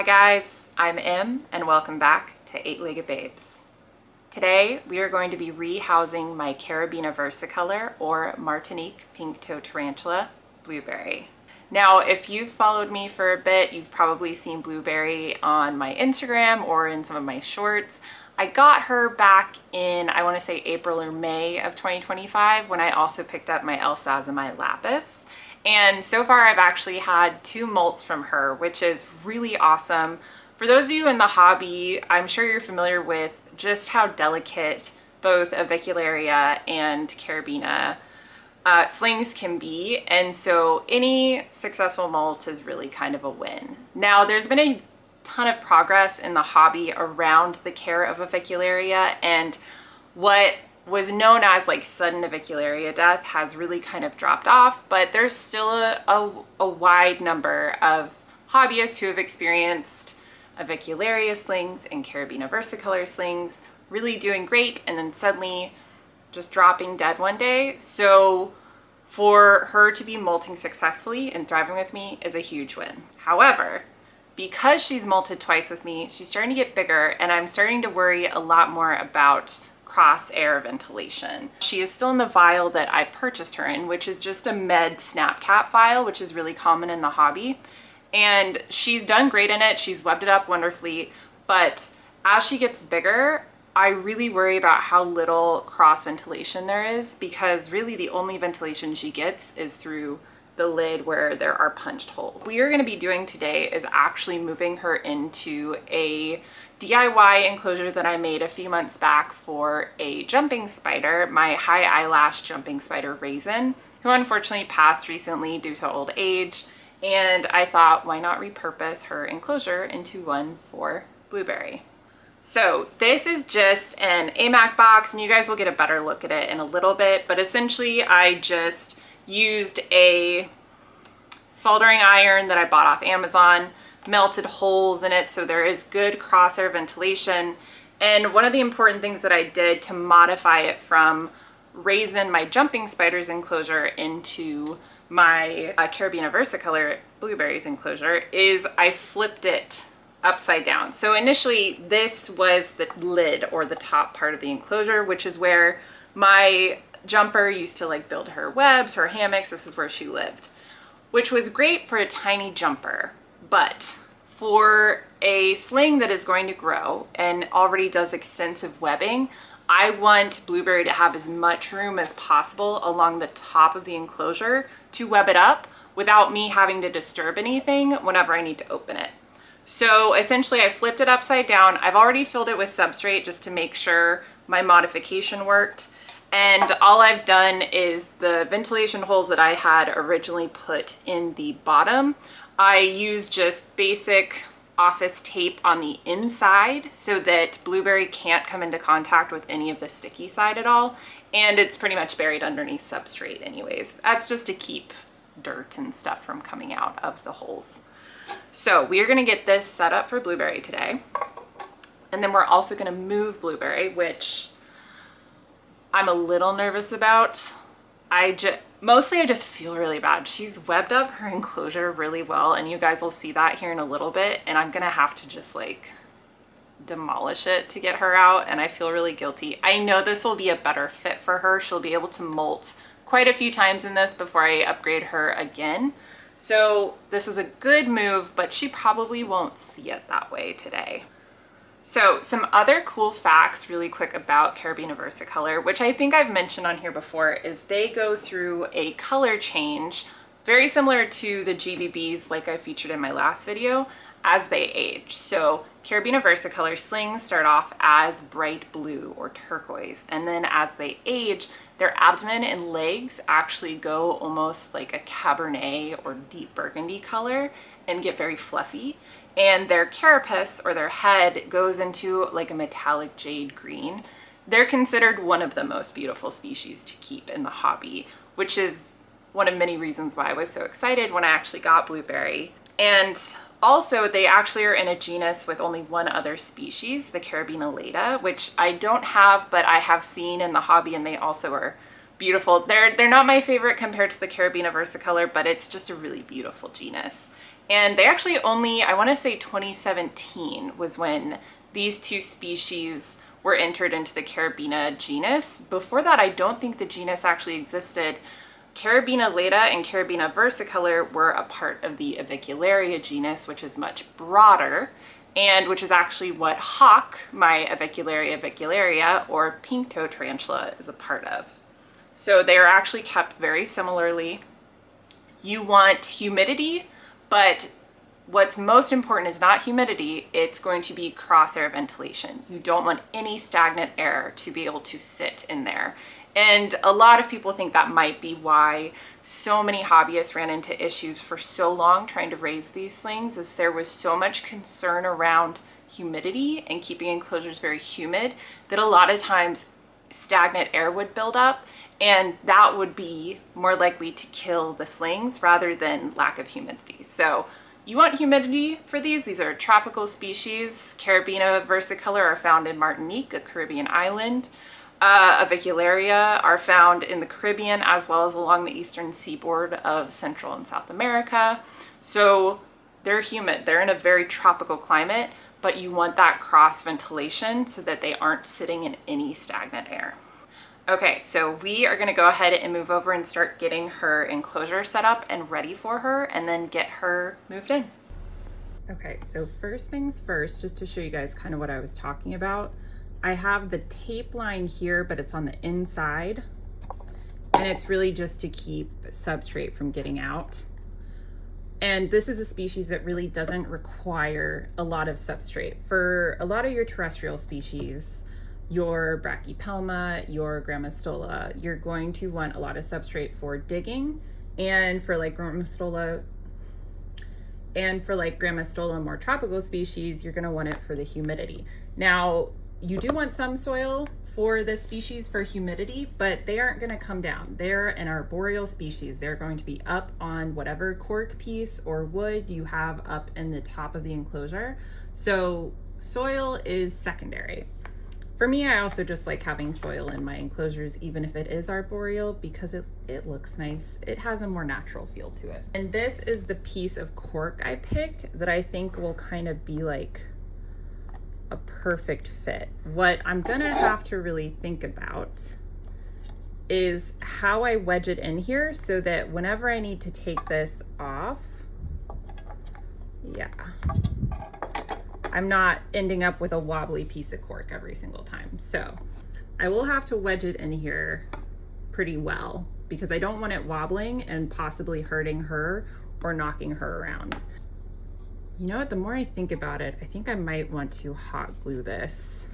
guys, I'm Em and welcome back to Eight-Legged Babes. Today we are going to be rehousing my Caribena versicolor or Martinique pink toe tarantula, Blueberry. Now if you've followed me for a bit, you've probably seen Blueberry on my Instagram or in some of my shorts. I got her back in, I want to say April or May of 2025 when I also picked up my Elsas and my Lapis. And so far I've actually had 2 molts from her, which is really awesome. For those of you in the hobby, I'm sure you're familiar with just how delicate both Avicularia and Caribena slings can be. And so any successful molt is really kind of a win. Now there's been a ton of progress in the hobby around the care of Avicularia, and what was known as like sudden avicularia death has really kind of dropped off, but there's still a wide number of hobbyists who have experienced avicularia slings and Caribena versicolor slings really doing great and then suddenly just dropping dead one day. So for her to be molting successfully and thriving with me is a huge win. However, because she's molted twice with me, she's starting to get bigger and I'm starting to worry a lot more about cross air ventilation. She is still in the vial that I purchased her in, which is just a med snap cap vial, which is really common in the hobby. And she's done great in it. She's webbed it up wonderfully. But as she gets bigger, I really worry about how little cross ventilation there is, because really the only ventilation she gets is through the lid where there are punched holes. What we are going to be doing today is actually moving her into a DIY enclosure that I made a few months back for a jumping spider, my high eyelash jumping spider Raisin, who unfortunately passed recently due to old age. And I thought, why not repurpose her enclosure into one for Blueberry? So this is just an AMAC box, and you guys will get a better look at it in a little bit, but essentially I just used a soldering iron that I bought off Amazon, melted holes in it so there is good cross-air ventilation. And one of the important things that I did to modify it from Raisin, my jumping spider's enclosure, into my Caribena versicolor Blueberry's enclosure is I flipped it upside down. So initially this was the lid or the top part of the enclosure, which is where my jumper used to like build her webs, her hammocks. This is where she lived, which was great for a tiny jumper. But for a sling that is going to grow and already does extensive webbing, I want Blueberry to have as much room as possible along the top of the enclosure to web it up without me having to disturb anything whenever I need to open it. So essentially I flipped it upside down. I've already filled it with substrate just to make sure my modification worked. And all I've done is the ventilation holes that I had originally put in the bottom, I used just basic office tape on the inside so that Blueberry can't come into contact with any of the sticky side at all. And it's pretty much buried underneath substrate anyways. That's just to keep dirt and stuff from coming out of the holes. So we are gonna get this set up for Blueberry today. And then we're also gonna move Blueberry, which I'm a little nervous about. Mostly I just feel really bad. She's webbed up her enclosure really well, and you guys will see that here in a little bit, and I'm gonna have to just like demolish it to get her out, and I feel really guilty. I know this will be a better fit for her. She'll be able to molt quite a few times in this before I upgrade her again. So this is a good move, but she probably won't see it that way today. So some other cool facts really quick about Caribena versicolor, which I think I've mentioned on here before, is they go through a color change very similar to the GBBs like I featured in my last video as they age. So Caribena versicolor slings start off as bright blue or turquoise, and then as they age, their abdomen and legs actually go almost like a Cabernet or deep burgundy color and get very fluffy. And their carapace or their head goes into like a metallic jade green. They're considered one of the most beautiful species to keep in the hobby, which is one of many reasons why I was so excited when I actually got Blueberry. And also they actually are in a genus with only one other species, the Caribena leda, which I don't have, but I have seen in the hobby, and they also are beautiful. They're not my favorite compared to the Caribena versicolor, but it's just a really beautiful genus. And they actually only, I want to say 2017 was when these two species were entered into the Caribena genus. Before that, I don't think the genus actually existed. Caribena leda and Caribena versicolor were a part of the Avicularia genus, which is much broader, and which is actually what hawk, my avicularia, or pink-toed tarantula, is a part of. So they are actually kept very similarly. You want humidity, but what's most important is not humidity, it's going to be cross-air ventilation. You don't want any stagnant air to be able to sit in there. And a lot of people think that might be why so many hobbyists ran into issues for so long trying to raise these things, is there was so much concern around humidity and keeping enclosures very humid that a lot of times stagnant air would build up, and that would be more likely to kill the slings rather than lack of humidity. So you want humidity for these. These are tropical species. Caribena versicolor are found in Martinique, a Caribbean island. Avicularia are found in the Caribbean as well as along the eastern seaboard of Central and South America. So they're humid. They're in a very tropical climate, but you want that cross ventilation so that they aren't sitting in any stagnant air. Okay, so we are gonna go ahead and move over and start getting her enclosure set up and ready for her, and then get her moved in. Okay, so first things first, just to show you guys kind of what I was talking about, I have the tape line here, but it's on the inside, and it's really just to keep substrate from getting out. And this is a species that really doesn't require a lot of substrate. For a lot of your terrestrial species, your Brachypelma, your Grammostola, you're going to want a lot of substrate for digging, and for like Grammostola, more tropical species, you're gonna want it for the humidity. Now, you do want some soil for this species for humidity, but they aren't gonna come down. They're an arboreal species. They're going to be up on whatever cork piece or wood you have up in the top of the enclosure. So soil is secondary. For me, I also just like having soil in my enclosures, even if it is arboreal, because it looks nice. It has a more natural feel to it. And this is the piece of cork I picked that I think will kind of be like a perfect fit. What I'm gonna have to really think about is how I wedge it in here so that whenever I need to take this off, I'm not ending up with a wobbly piece of cork every single time. So I will have to wedge it in here pretty well because I don't want it wobbling and possibly hurting her or knocking her around. You know what, the more I think about it, I think I might want to hot glue this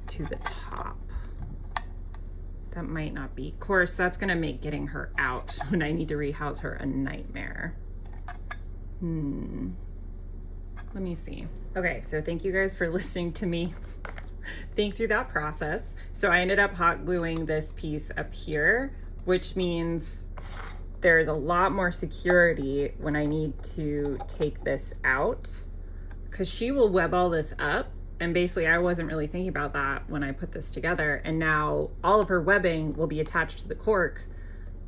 to the top. That might not be, of course, that's gonna make getting her out when I need to rehouse her a nightmare. Let me see. Okay, so thank you guys for listening to me think through that process. So I ended up hot gluing this piece up here, which means there's a lot more security when I need to take this out, because she will web all this up. And basically I wasn't really thinking about that when I put this together. And now all of her webbing will be attached to the cork,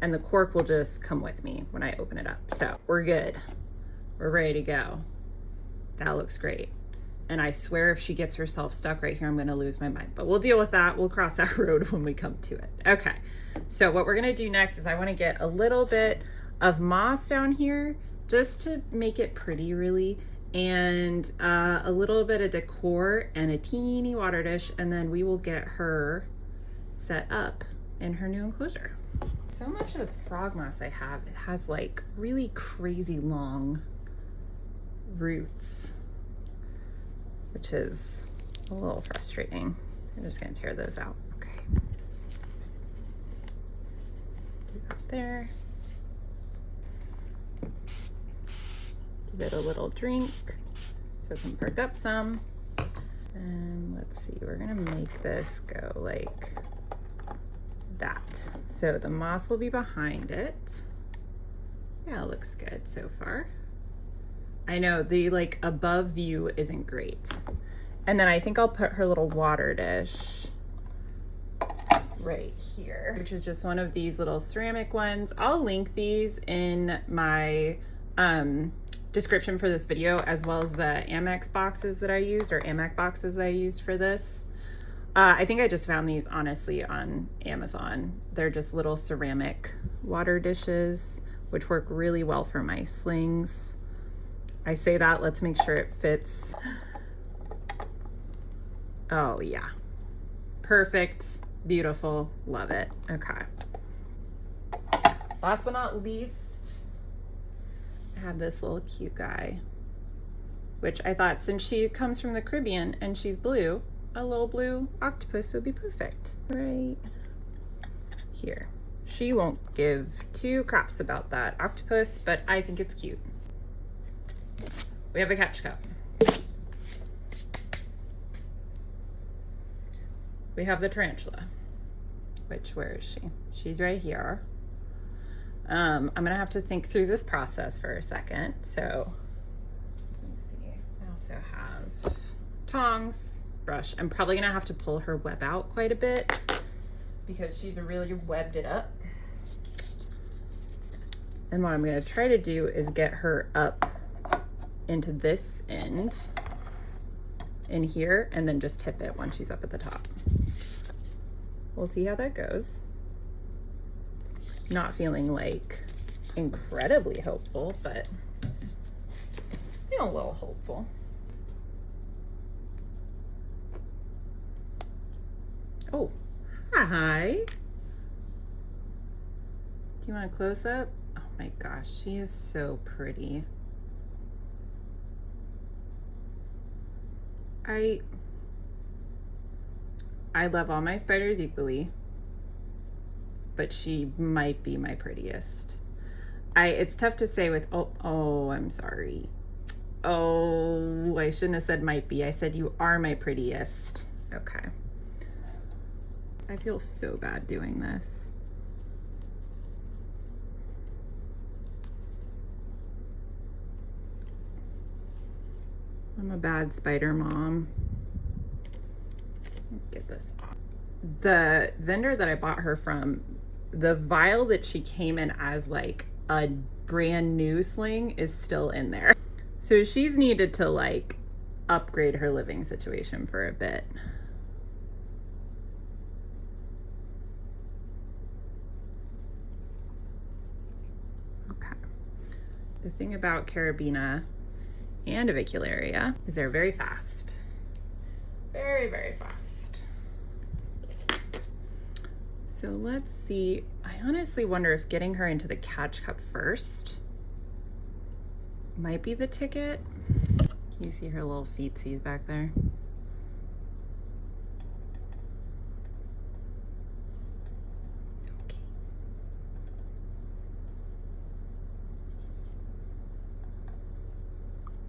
and the cork will just come with me when I open it up. So we're good. We're ready to go. That looks great. And I swear if she gets herself stuck right here, I'm gonna lose my mind, but we'll deal with that. We'll cross that road when we come to it. Okay, so what we're gonna do next is I wanna get a little bit of moss down here just to make it pretty really, and a little bit of decor and a teeny water dish, and then we will get her set up in her new enclosure. So much of the frog moss I have, it has like really crazy long roots, which is a little frustrating. I'm just gonna tear those out. Okay. Do that there. Give it a little drink so it can perk up some. And let's see, we're gonna make this go like that. So the moss will be behind it. Yeah, it looks good so far. I know the like above view isn't great. And then I think I'll put her little water dish right here, which is just one of these little ceramic ones. I'll link these in my description for this video, as well as the Amex boxes that I used, or Amex boxes that I used for this. I think I just found these honestly on Amazon. They're just little ceramic water dishes, which work really well for my slings. I say that, let's make sure it fits. Oh yeah, perfect, beautiful, love it. Okay. Last but not least, I have this little cute guy, which I thought, since she comes from the Caribbean and she's blue, a little blue octopus would be perfect right here. She won't give two craps about that octopus, but I think it's cute. We have a catch cup. We have the tarantula, which, where is she? She's right here. I'm gonna have to think through this process for a second. So let me see. I also have tongs, brush. I'm probably gonna have to pull her web out quite a bit because she's really webbed it up. And what I'm gonna try to do is get her up into this end in here and then just tip it when she's up at the top. We'll see how that goes. Not feeling like incredibly hopeful, but feeling a little hopeful. Oh, hi. Do you want a close up? Oh my gosh, she is so pretty. I love all my spiders equally, but she might be my prettiest. It's tough to say with, oh, I'm sorry. Oh, I shouldn't have said might be. I said you are my prettiest. Okay. I feel so bad doing this. I'm a bad spider mom. Get this off. The vendor that I bought her from, the vial that she came in as like a brand new sling is still in there. So she's needed to like upgrade her living situation for a bit. Okay. The thing about Caribena and avicularia is they're very fast. Very, very fast. So let's see. I honestly wonder if getting her into the catch cup first might be the ticket. Can you see her little feetsies back there? Okay.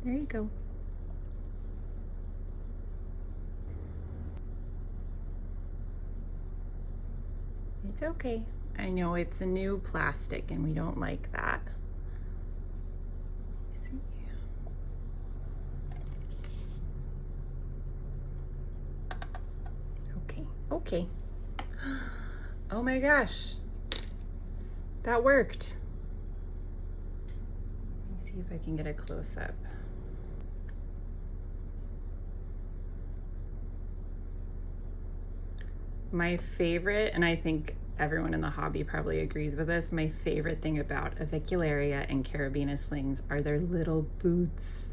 There you go. It's okay. I know it's a new plastic and we don't like that. Okay, okay. Oh my gosh. That worked. Let me see if I can get a close up. My favorite, and I think everyone in the hobby probably agrees with this, my favorite thing about avicularia and Caribena slings are their little boots.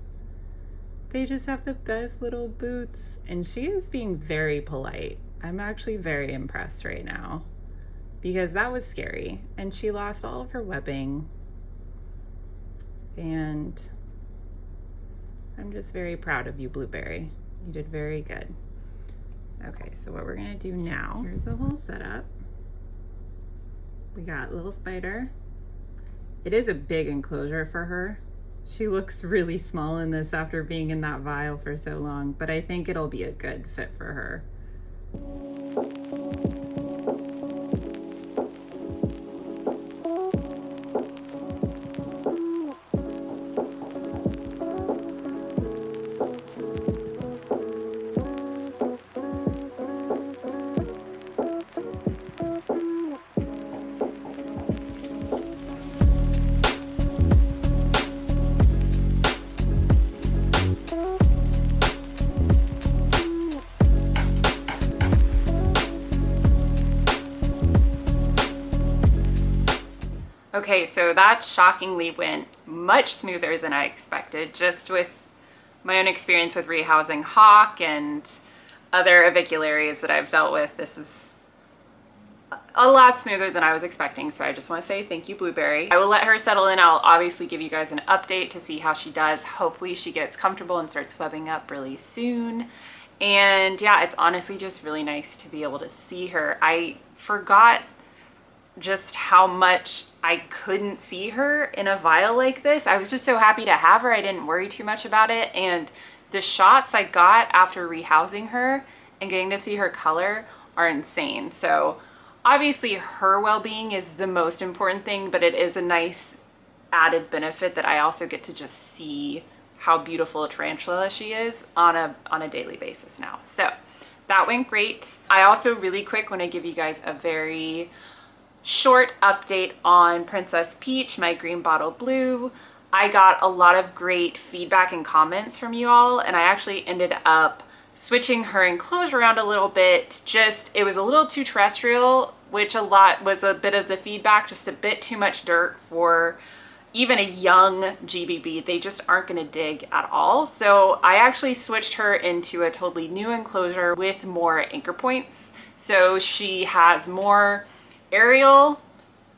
They just have the best little boots. And she is being very polite. I'm actually very impressed right now because that was scary. And she lost all of her webbing. And I'm just very proud of you, Blueberry. You did very good. Okay, so what we're gonna do now, here's the whole setup. We got little spider. It is a big enclosure for her. She looks really small in this after being in that vial for so long, but I think it'll be a good fit for her. Okay, so that shockingly went much smoother than I expected, just with my own experience with rehousing hawk and other avicularias that I've dealt with. This is a lot smoother than I was expecting, so I just want to say thank you, Blueberry. I will let her settle in. I'll obviously give you guys an update to see how she does. Hopefully she gets comfortable and starts webbing up really soon. And yeah, it's honestly just really nice to be able to see her. I forgot just how much I couldn't see her in a vial like this. I was just so happy to have her. I didn't worry too much about it. And the shots I got after rehousing her and getting to see her color are insane. So obviously her well-being is the most important thing, but it is a nice added benefit that I also get to just see how beautiful a tarantula she is on a daily basis now. So that went great. I also really quick want to give you guys a very short update on Princess Peach, my green bottle blue. I got a lot of great feedback and comments from you all, and I actually ended up switching her enclosure around a little bit. It was a little too terrestrial, which was a bit of the feedback, just a bit too much dirt for even a young GBB. They just aren't gonna dig at all. So I actually switched her into a totally new enclosure with more anchor points. So she has more aerial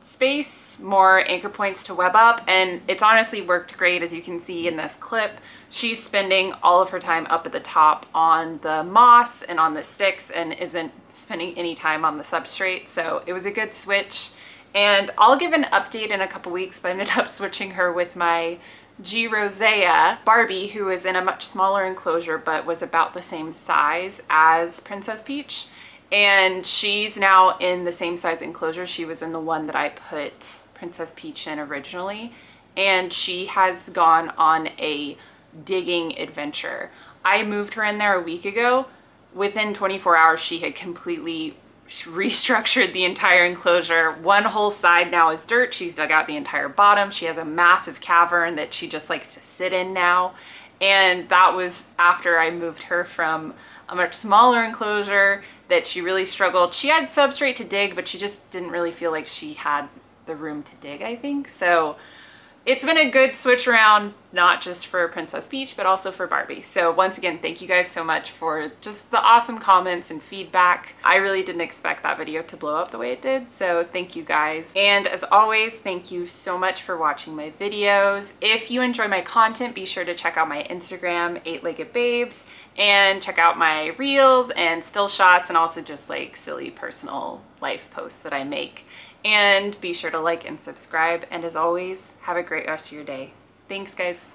space, more anchor points to web up, and it's honestly worked great. As you can see in this clip, she's spending all of her time up at the top on the moss and on the sticks and isn't spending any time on the substrate. So it was a good switch, and I'll give an update in a couple weeks, but I ended up switching her with my G. rosea Barbie, who is in a much smaller enclosure but was about the same size as Princess Peach. And she's now in the same size enclosure. She was in the one that I put Princess Peach in originally. And she has gone on a digging adventure. I moved her in there a week ago. Within 24 hours, she had completely restructured the entire enclosure. One whole side now is dirt. She's dug out the entire bottom. She has a massive cavern that she just likes to sit in now. And that was after I moved her from a much smaller enclosure that she really struggled. She had substrate to dig, but she just didn't really feel like she had the room to dig, I think. So it's been a good switch around, not just for Princess Peach, but also for Barbie. So once again, thank you guys so much for just the awesome comments and feedback. I really didn't expect that video to blow up the way it did, so thank you guys. And as always, thank you so much for watching my videos. If you enjoy my content, be sure to check out my Instagram, 8-Legged Babes, and check out my reels and still shots, and also just like silly personal life posts that I make. And be sure to like and subscribe. And as always, have a great rest of your day. Thanks, guys.